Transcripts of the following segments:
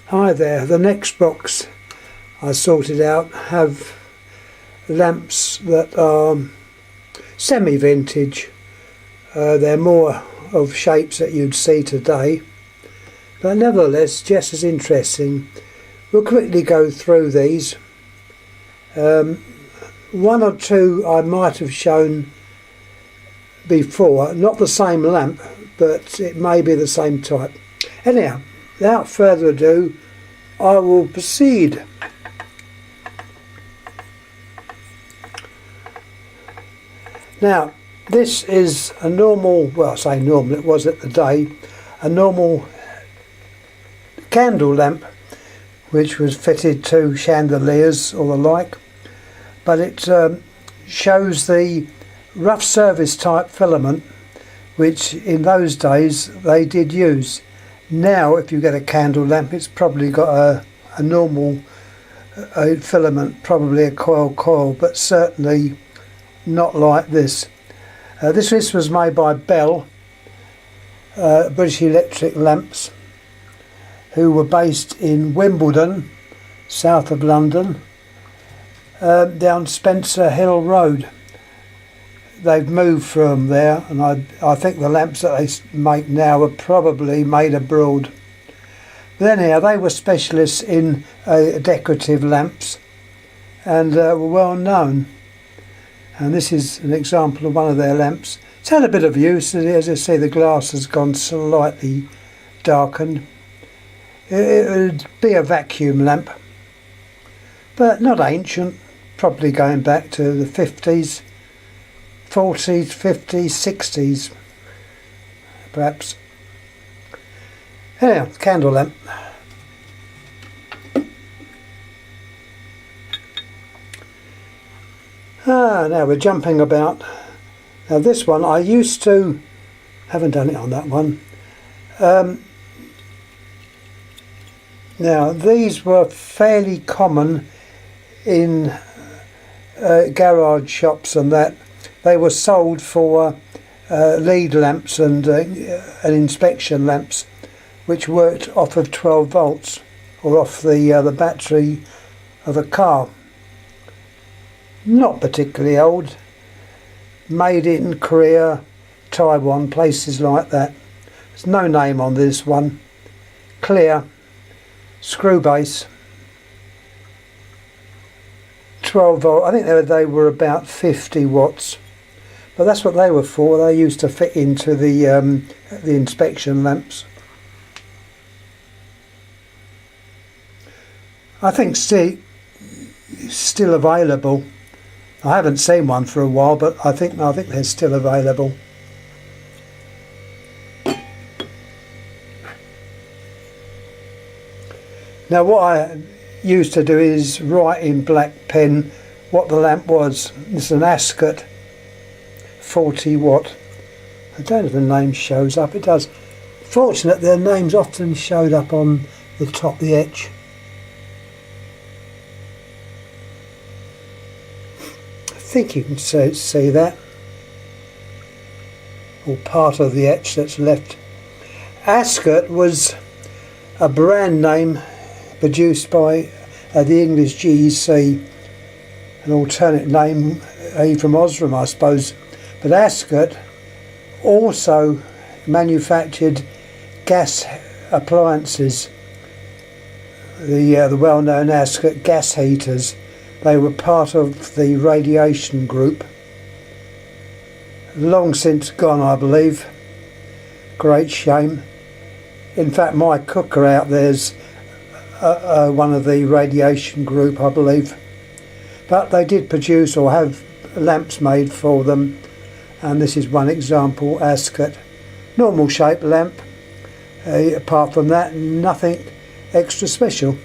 Hi there, the next box I sorted out have lamps that are semi-vintage. They're more of shapes that you'd see today, but nevertheless just as interesting. We'll quickly go through these. One or two I might have shown before, not the same lamp, but it may be the same type. Anyhow, without further ado, I will proceed. Now, this is a normal, well I say normal, it was at the day, a normal candle lamp which was fitted to chandeliers or the like, but it shows the rough service type filament which in those days they did use. Now if you get a candle lamp it's probably got a normal filament, probably a coil, but certainly not like this. This was made by Bell, British Electric Lamps, who were based in Wimbledon, south of London, down Spencer Hill Road. They've moved from there, and I think the lamps that they make now are probably made abroad. But anyhow, they were specialists in decorative lamps and were well known. And this is an example of one of their lamps. It's had a bit of use, as you see the glass has gone slightly darkened. It would be a vacuum lamp, but not ancient, probably going back to the 50s, 40s, 50s, 60s perhaps. Anyhow, candle lamp. Now we're jumping about. Now this one I used to, haven't done it on that one. Now these were fairly common in garage shops and that. They were sold for lead lamps and inspection lamps which worked off of 12 volts or off the battery of a car. Not particularly old, made in Korea, Taiwan, places like that. There's no name on this one. Clear, screw base, 12 volt. I think they were about 50 watts, but that's what they were for. They used to fit into the inspection lamps. I think still available. I haven't seen one for a while, but I think they're still available. Now what I used to do is write in black pen what the lamp was. This is an Ascot 40 watt. I don't know if the name shows up. It does. Fortunate their names often showed up on the top, the etch. I think you can see that, or part of the etch that's left. Ascot was a brand name produced by the English GEC, an alternate name from Osram I suppose, but Ascot also manufactured gas appliances, the well-known Ascot gas heaters. They were part of the radiation group. Long since gone, I believe. Great shame. In fact, my cooker out there's one of the radiation group, I believe. But they did produce or have lamps made for them, and this is one example, Ascot. Normal shaped lamp. Apart from that, nothing extra special.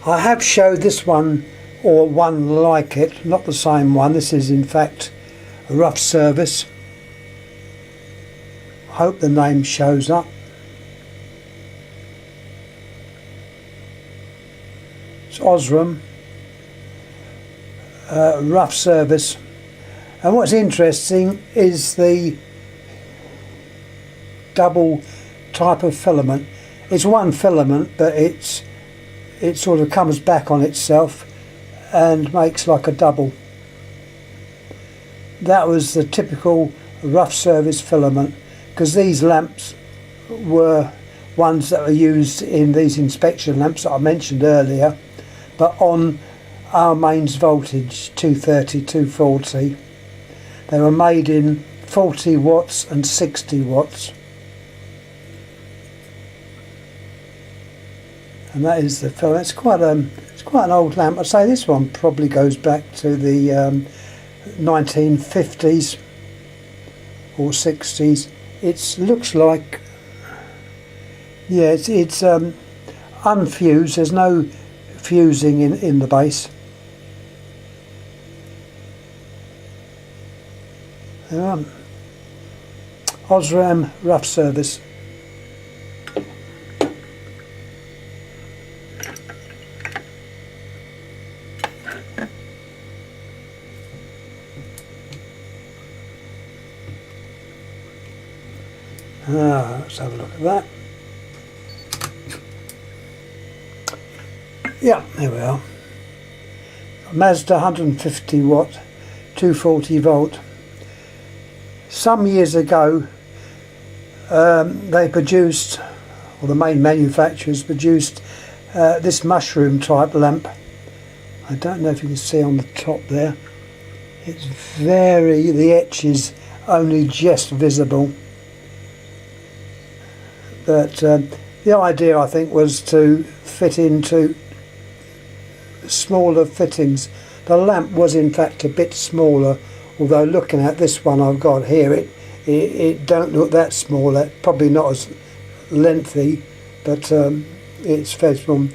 I have showed this one or one like it, not the same one. This is in fact a rough service. I hope the name shows up. It's Osram, rough service. And what's interesting is the double type of filament. It's one filament, but it sort of comes back on itself and makes like a double. That was the typical rough service filament, because these lamps were ones that were used in these inspection lamps that I mentioned earlier, but on our mains voltage 230, 240. They were made in 40 watts and 60 watts. And that is the filament. It's quite an old lamp. I'd say this one probably goes back to the 1950s or 60s. It looks like, yeah, it's unfused. There's no fusing in the base. Osram rough service. Let's have a look at that. Yeah, there we are. Mazda 150 watt, 240 volt. Some years ago they produced, or the main manufacturers produced, this mushroom type lamp. I don't know if you can see on the top there. It's the etch is only just visible. But the idea, I think, was to fit into smaller fittings. The lamp was in fact a bit smaller, although looking at this one I've got here, it don't look that small. Probably not as lengthy, but it's fairly small.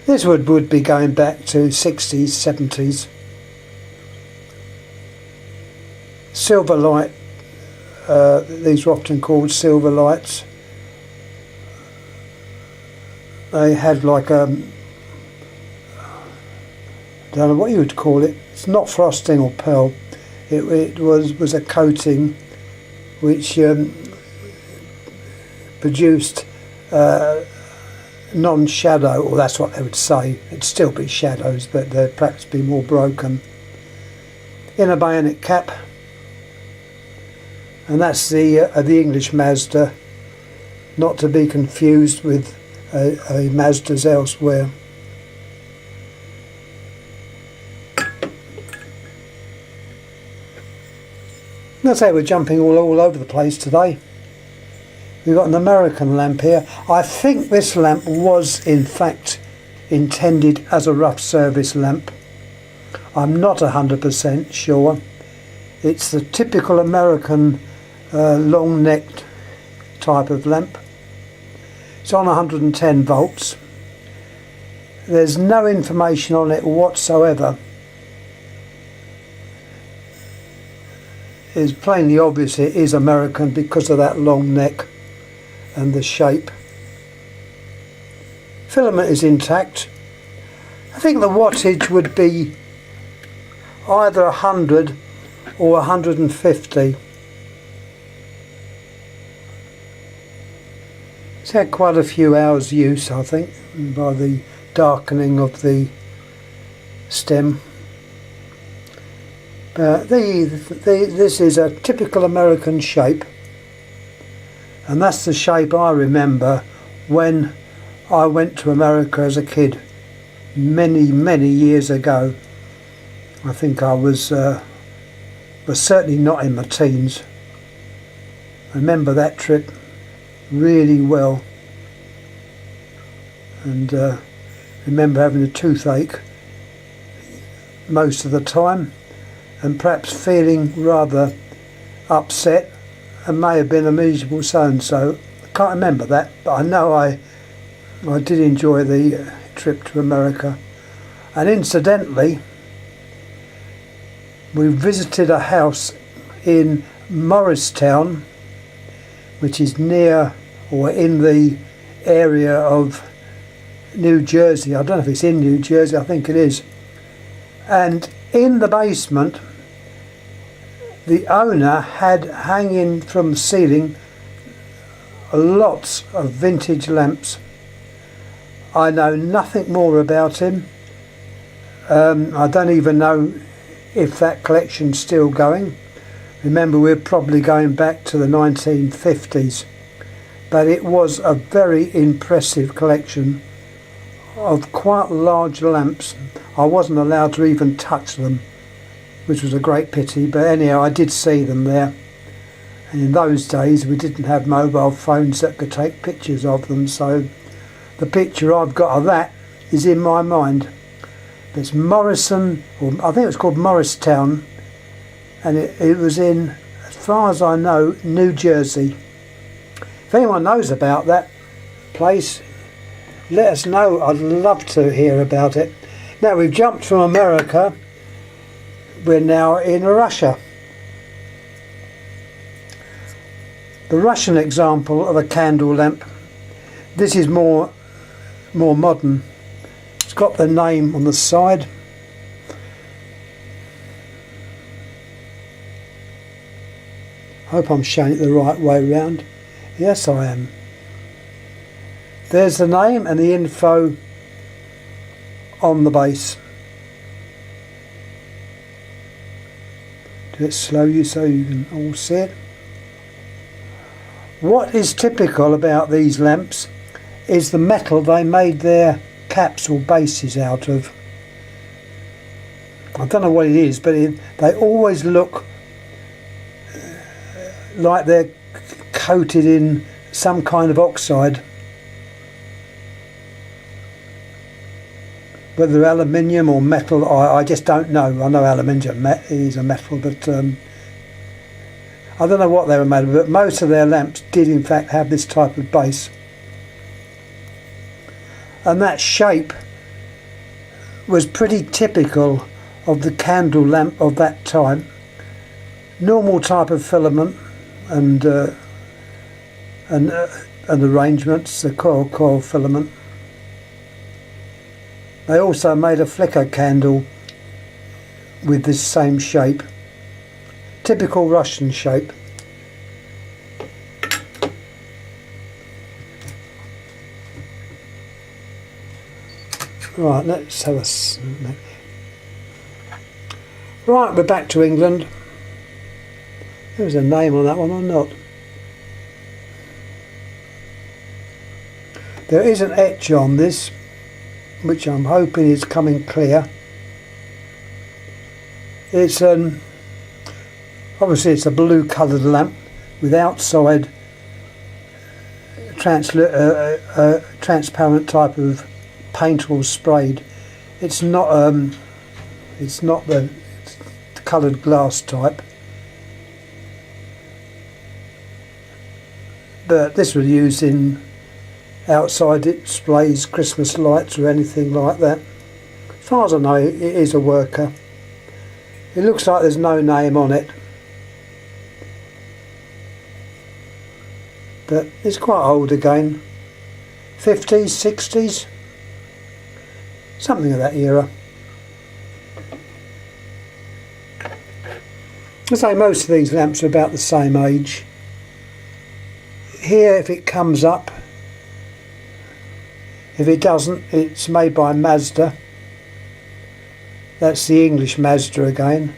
This would be going back to 60s, 70s. Silver light, these are often called silver lights. They had like a, I don't know what you would call it. It's not frosting or pearl. It was a coating which produced non-shadow, or that's what they would say. It'd still be shadows, but they'd perhaps be more broken. Inner bayonet cap, and that's the English Mazda, not to be confused with a Mazdas elsewhere. Let's say we're jumping all over the place today. We've got an American lamp here. I think this lamp was in fact intended as a rough service lamp. I'm not 100% sure. It's the typical American long-necked type of lamp. It's on 110 volts. There's no information on it whatsoever. It's plainly obvious it is American because of that long neck and the shape. Filament is intact. I think the wattage would be either 100 or 150. It's had quite a few hours use, I think, by the darkening of the stem. This is a typical American shape, and that's the shape I remember when I went to America as a kid many years ago. I think I was certainly not in my teens. I remember that trip really well, and remember having a toothache most of the time, and perhaps feeling rather upset, and may have been a miserable so-and-so. I can't remember that, but I know I did enjoy the trip to America. And incidentally, we visited a house in Morristown, which is near or in the area of New Jersey. I don't know if it's in New Jersey, I think it is. And in the basement, the owner had hanging from the ceiling lots of vintage lamps. I know nothing more about him. I don't even know if that collection's still going. Remember, we're probably going back to the 1950s, but it was a very impressive collection of quite large lamps. I wasn't allowed to even touch them, which was a great pity, but anyhow I did see them there. And in those days we didn't have mobile phones that could take pictures of them, so the picture I've got of that is in my mind. It's Morrison, or I think it was called Morristown, and it was in, as far as I know, New Jersey. If anyone knows about that place, let us know. I'd love to hear about it. Now we've jumped from America, we're now in Russia. The Russian example of a candle lamp, this is more modern. It's got the name on the side. Hope I'm showing it the right way round. Yes, I am. There's the name and the info on the base. Do it slowly so you can all see it. What is typical about these lamps is the metal they made their caps or bases out of. I don't know what it is, but they always look like they're coated in some kind of oxide. Whether aluminium or metal, I just don't know. I know aluminium is a metal, but I don't know what they were made of, but most of their lamps did in fact have this type of base. And that shape was pretty typical of the candle lamp of that time. Normal type of filament and arrangements, the coil filament. They also made a flicker candle with this same shape. Typical Russian shape. Right, let's have a... Right, we're back to England. There's a name on that one or not? There is an etch on this, which I'm hoping is coming clear. It's obviously it's a blue coloured lamp with outside transparent type of paint or sprayed. It's not the coloured glass type, but this was used in outside displays, Christmas lights or anything like that. As far as I know, it is a worker. It looks like there's no name on it, but it's quite old again. 50s, 60s, something of that era. I say most of these lamps are about the same age. Here, if it comes up, if it doesn't, it's made by Mazda. That's the English Mazda again.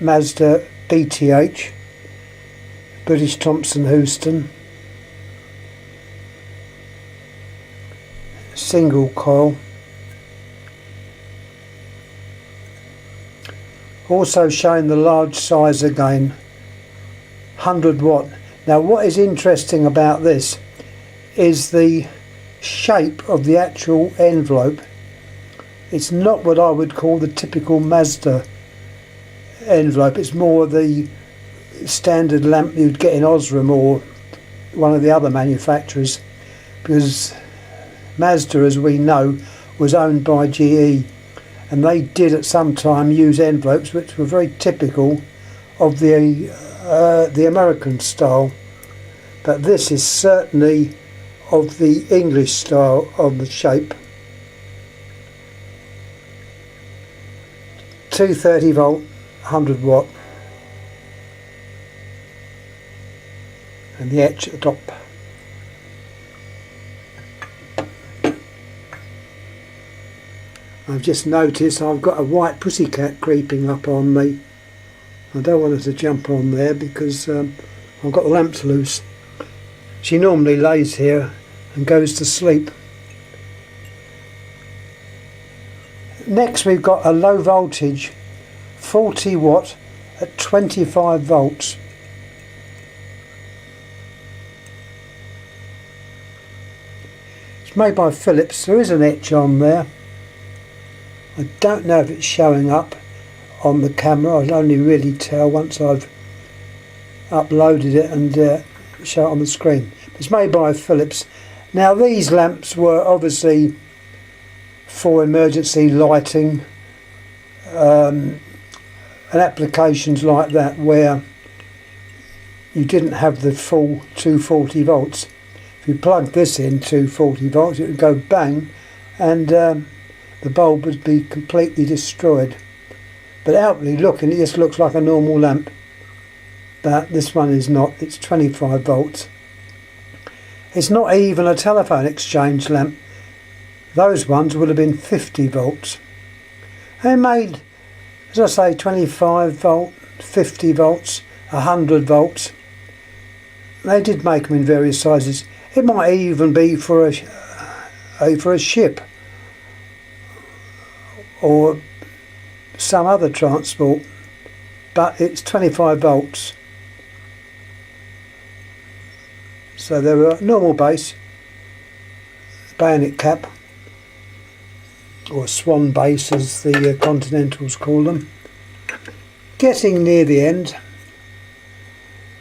Mazda BTH, British Thompson Houston. Single coil. Also showing the large size again, 100 watt. Now what is interesting about this is the shape of the actual envelope. It's not what I would call the typical Mazda envelope. It's more the standard lamp you'd get in Osram or one of the other manufacturers, because Mazda, as we know, was owned by GE, and they did at some time use envelopes which were very typical of the American style, but this is certainly of the English style of the shape. 230 volt, 100 watt, and the etch at the top. I've just noticed I've got a white pussycat creeping up on me. I don't want her to jump on there because I've got the lamps loose. She normally lays here and goes to sleep. Next we've got a low voltage 40 watt at 25 volts. It's made by Philips. There is an etch on there. I don't know if it's showing up on the camera. I'll only really tell once I've uploaded it and show it on the screen. It's made by Philips. Now these lamps were obviously for emergency lighting and applications like that where you didn't have the full 240 volts. If you plugged this in 240 volts, it would go bang and the bulb would be completely destroyed. But outwardly looking, it just looks like a normal lamp. But this one is not. It's 25 volts. It's not even a telephone exchange lamp. Those ones would have been 50 volts. They made, as I say, 25 volt, 50 volts, 100 volts. They did make them in various sizes. It might even be for a ship or some other transport, but it's 25 volts. So they're a normal base, bayonet cap, or swan base as the Continentals call them. Getting near the end,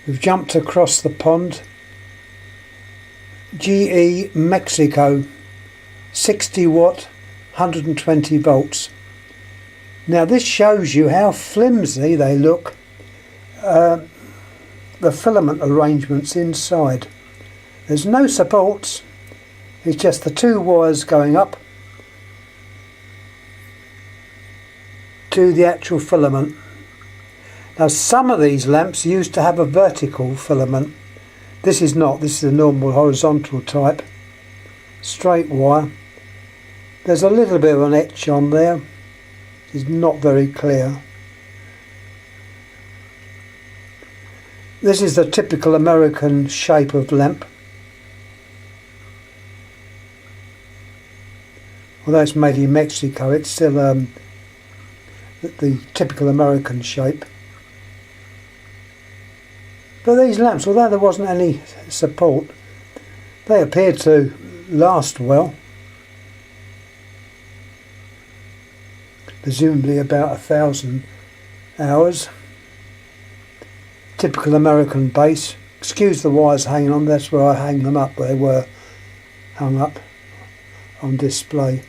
we've jumped across the pond. GE Mexico, 60 watt, 120 volts. Now this shows you how flimsy they look, the filament arrangements inside. There's no supports, it's just the two wires going up to the actual filament. Now some of these lamps used to have a vertical filament. This is not, this is a normal horizontal type, straight wire. There's a little bit of an etch on there, it's not very clear. This is the typical American shape of lamp. Although it's made in Mexico, it's still the typical American shape. But these lamps, although there wasn't any support, they appeared to last well. Presumably about 1,000 hours. Typical American base. Excuse the wires hanging on, that's where I hang them up. They were hung up on display.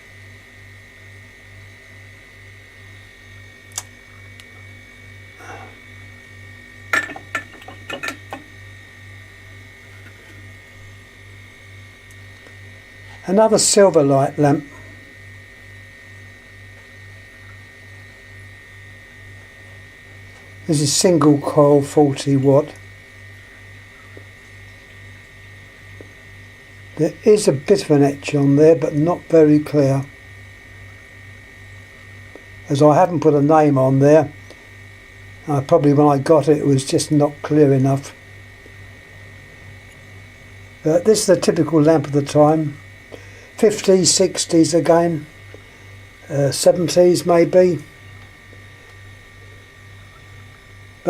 Another silver light lamp. This is single coil 40 watt. There is a bit of an etch on there, but not very clear. As I haven't put a name on there, probably when I got it, it was just not clear enough. But this is the typical lamp of the time. 50s, 60s again, 70s maybe.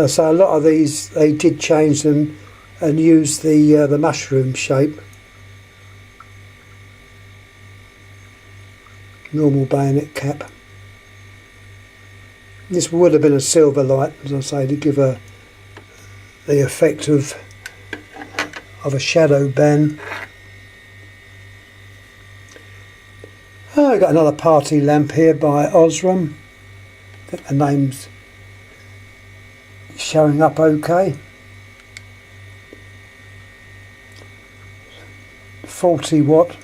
So a lot of these, they did change them and use the mushroom shape. Normal bayonet cap. This would have been a silver light, as I say, to give the effect of a shadow band. Oh, I've got another party lamp here by Osram. I think the name's showing up okay. 40 watt.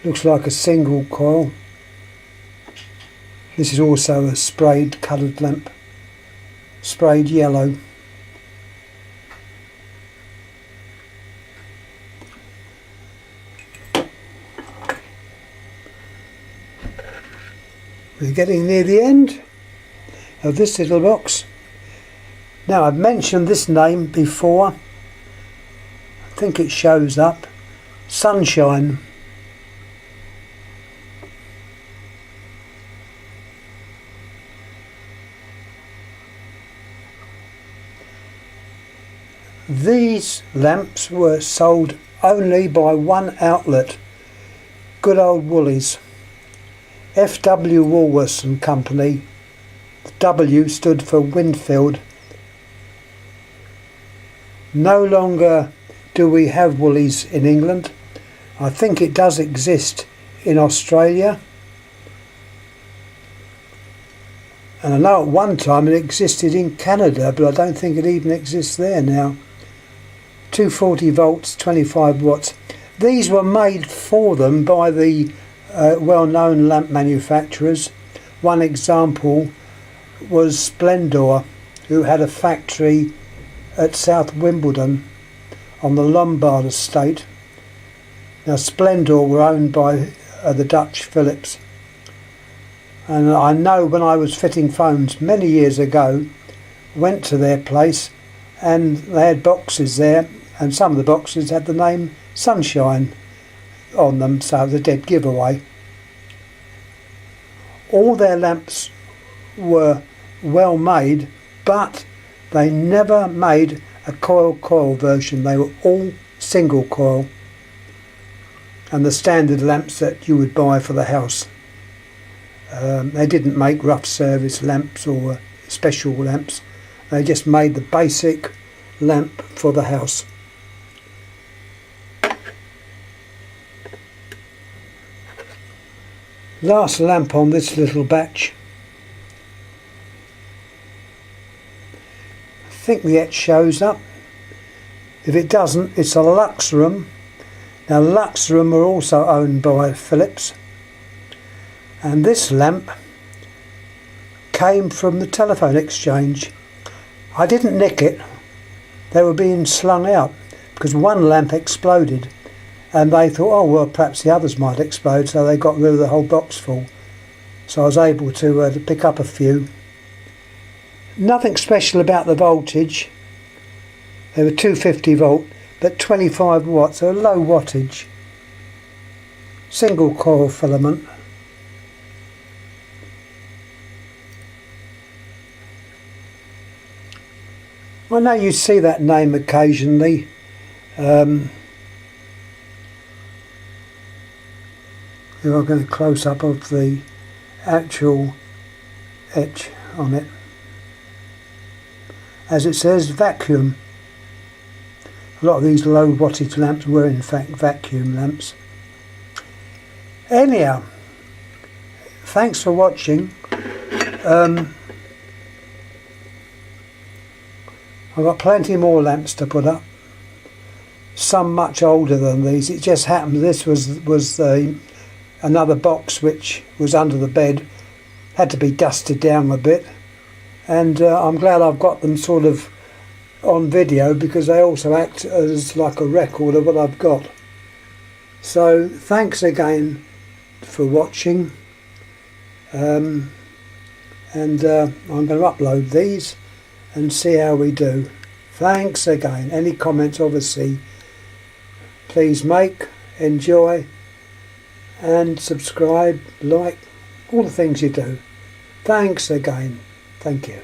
Looks like a single coil. This is also a sprayed coloured lamp. Sprayed yellow. We're getting near the end of this little box. Now, I've mentioned this name before. I think it shows up. Sunshine. These lamps were sold only by one outlet, good old Woolies. F.W. Woolworths and Company. The W stood for Winfield. No longer do we have Woolies in England. I think it does exist in Australia. And I know at one time it existed in Canada, but I don't think it even exists there now. 240 volts, 25 watts. These were made for them by the well-known lamp manufacturers. One example was Splendor, who had a factory at South Wimbledon on the Lombard estate. Now, Splendor were owned by the Dutch Philips. And I know when I was fitting phones many years ago, went to their place and they had boxes there, and some of the boxes had the name Sunshine on them, so it was a dead giveaway. All their lamps were well made, but they never made a coil version. They were all single coil, and the standard lamps that you would buy for the house. They didn't make rough service lamps or special lamps. They just made the basic lamp for the house. Last lamp on this little batch. I think the etch shows up. If it doesn't, it's a Luxrum. Now, Luxrum are also owned by Philips, and this lamp came from the telephone exchange. I didn't nick it. They were being slung out because one lamp exploded, and they thought, oh well, perhaps the others might explode, so they got rid of the whole box full. So I was able to pick up a few. Nothing special about the voltage. They were 250 volt, but 25 watts, so low wattage. Single coil filament. I know you see that name occasionally. Here I'll get a close-up of the actual etch on it. As it says, vacuum. A lot of these low wattage lamps were in fact vacuum lamps. Anyhow, thanks for watching. I've got plenty more lamps to put up. Some much older than these. It just happened this was another box which was under the bed. Had to be dusted down a bit. And I'm glad I've got them sort of on video, because they also act as like a record of what I've got. So thanks again for watching. I'm going to upload these and see how we do. Thanks again. Any comments, obviously, please make, enjoy, and subscribe, like, all the things you do. Thanks again. Thank you.